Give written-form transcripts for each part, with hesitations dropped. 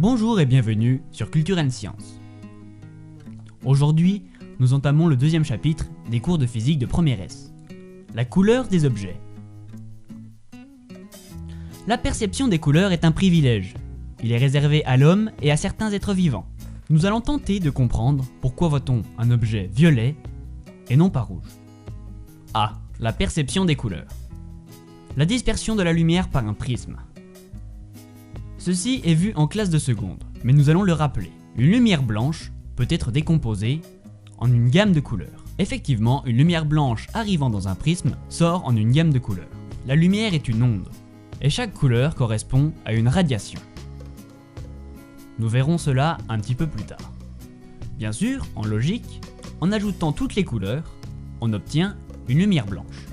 Bonjour et bienvenue sur Culture & Sciences. Aujourd'hui, nous entamons le deuxième chapitre des cours de physique de première S. La couleur des objets. La perception des couleurs est un privilège. Il est réservé à l'homme et à certains êtres vivants. Nous allons tenter de comprendre pourquoi voit-on un objet violet et non pas rouge. A. La perception des couleurs. La dispersion de la lumière par un prisme. Ceci est vu en classe de seconde, mais nous allons le rappeler. Une lumière blanche peut être décomposée en une gamme de couleurs. Effectivement, une lumière blanche arrivant dans un prisme sort en une gamme de couleurs. La lumière est une onde, et chaque couleur correspond à une radiation. Nous verrons cela un petit peu plus tard. Bien sûr, en logique, en ajoutant toutes les couleurs, on obtient une lumière blanche.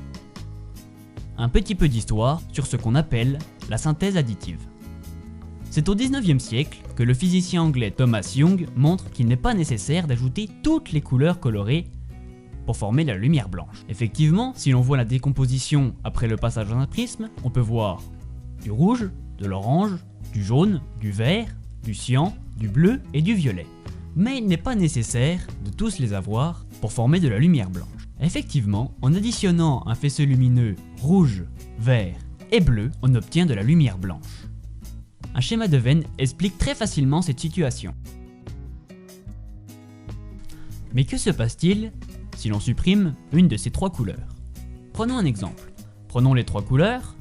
Un petit peu d'histoire sur ce qu'on appelle la synthèse additive. C'est au 19e siècle que le physicien anglais Thomas Young montre qu'il n'est pas nécessaire d'ajouter toutes les couleurs colorées pour former la lumière blanche. Effectivement, si l'on voit la décomposition après le passage dans un prisme, on peut voir du rouge, de l'orange, du jaune, du vert, du cyan, du bleu et du violet. Mais il n'est pas nécessaire de tous les avoir pour former de la lumière blanche. Effectivement, en additionnant un faisceau lumineux rouge, vert et bleu, on obtient de la lumière blanche. Un schéma de Venn explique très facilement cette situation. Mais que se passe-t-il si l'on supprime une de ces trois couleurs? Prenons un exemple. Prenons les trois couleurs,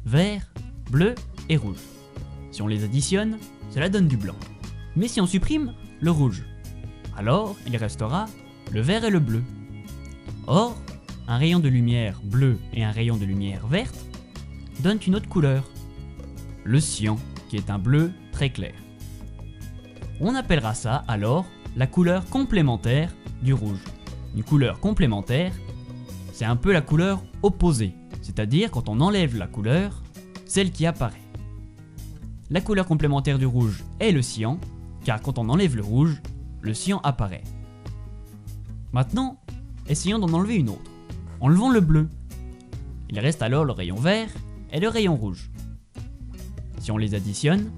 vert, bleu et rouge. Si on les additionne, cela donne du blanc. Mais si on supprime le rouge, alors il restera le vert et le bleu. Or, un rayon de lumière bleu et un rayon de lumière verte donnent une autre couleur, le cyan, qui est un bleu très clair. On appellera ça alors la couleur complémentaire du rouge. Une couleur complémentaire, c'est un peu la couleur opposée, c'est-à-dire quand on enlève la couleur, celle qui apparaît. La couleur complémentaire du rouge est le cyan, car quand on enlève le rouge, le cyan apparaît. Maintenant, essayons d'en enlever une autre. Enlevons le bleu. Il reste alors le rayon vert et le rayon rouge. Si on les additionne,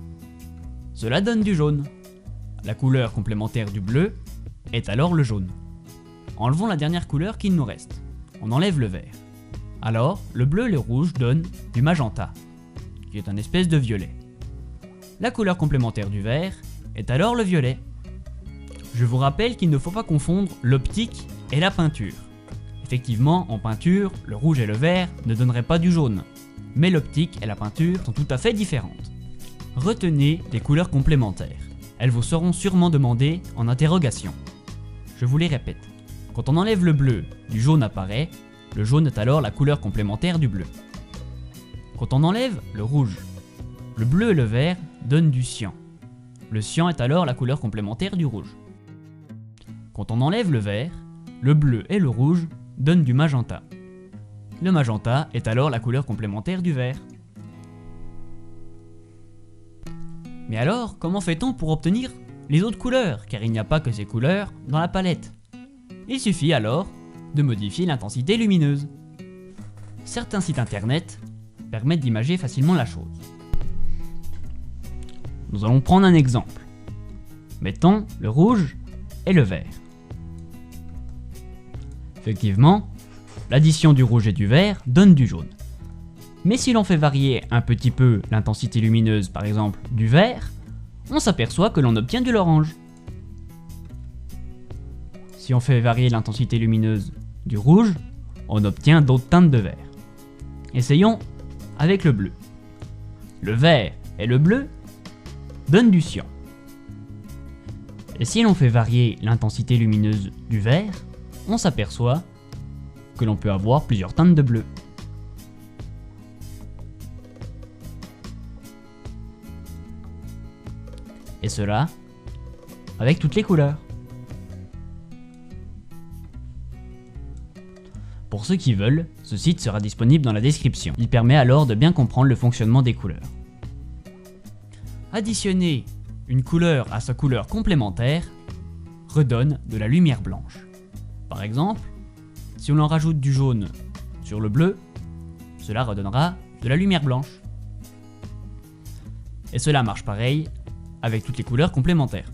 cela donne du jaune. La couleur complémentaire du bleu est alors le jaune. Enlevons la dernière couleur qui nous reste. On enlève le vert. Alors, le bleu et le rouge donnent du magenta, qui est un espèce de violet. La couleur complémentaire du vert est alors le violet. Je vous rappelle qu'il ne faut pas confondre l'optique et la peinture. Effectivement, en peinture, le rouge et le vert ne donneraient pas du jaune. Mais l'optique et la peinture sont tout à fait différentes. Retenez des couleurs complémentaires. Elles vous seront sûrement demandées en interrogation. Je vous les répète. Quand on enlève le bleu, du jaune apparaît. Le jaune est alors la couleur complémentaire du bleu. Quand on enlève le rouge, le bleu et le vert donnent du cyan. Le cyan est alors la couleur complémentaire du rouge. Quand on enlève le vert, le bleu et le rouge donnent du magenta. Le magenta est alors la couleur complémentaire du vert. Mais alors, comment fait-on pour obtenir les autres couleurs? Car il n'y a pas que ces couleurs dans la palette. Il suffit alors de modifier l'intensité lumineuse. Certains sites internet permettent d'imager facilement la chose. Nous allons prendre un exemple. Mettons le rouge et le vert. Effectivement, l'addition du rouge et du vert donne du jaune. Mais si l'on fait varier un petit peu l'intensité lumineuse, par exemple du vert, on s'aperçoit que l'on obtient de l'orange. Si on fait varier l'intensité lumineuse du rouge, on obtient d'autres teintes de vert. Essayons avec le bleu. Le vert et le bleu donnent du cyan. Et si l'on fait varier l'intensité lumineuse du vert, on s'aperçoit que l'on peut avoir plusieurs teintes de bleu. Et cela avec toutes les couleurs. Pour ceux qui veulent, ce site sera disponible dans la description. Il permet alors de bien comprendre le fonctionnement des couleurs. Additionner une couleur à sa couleur complémentaire redonne de la lumière blanche. Par exemple, si on en rajoute du jaune sur le bleu, cela redonnera de la lumière blanche. Et cela marche pareil avec toutes les couleurs complémentaires.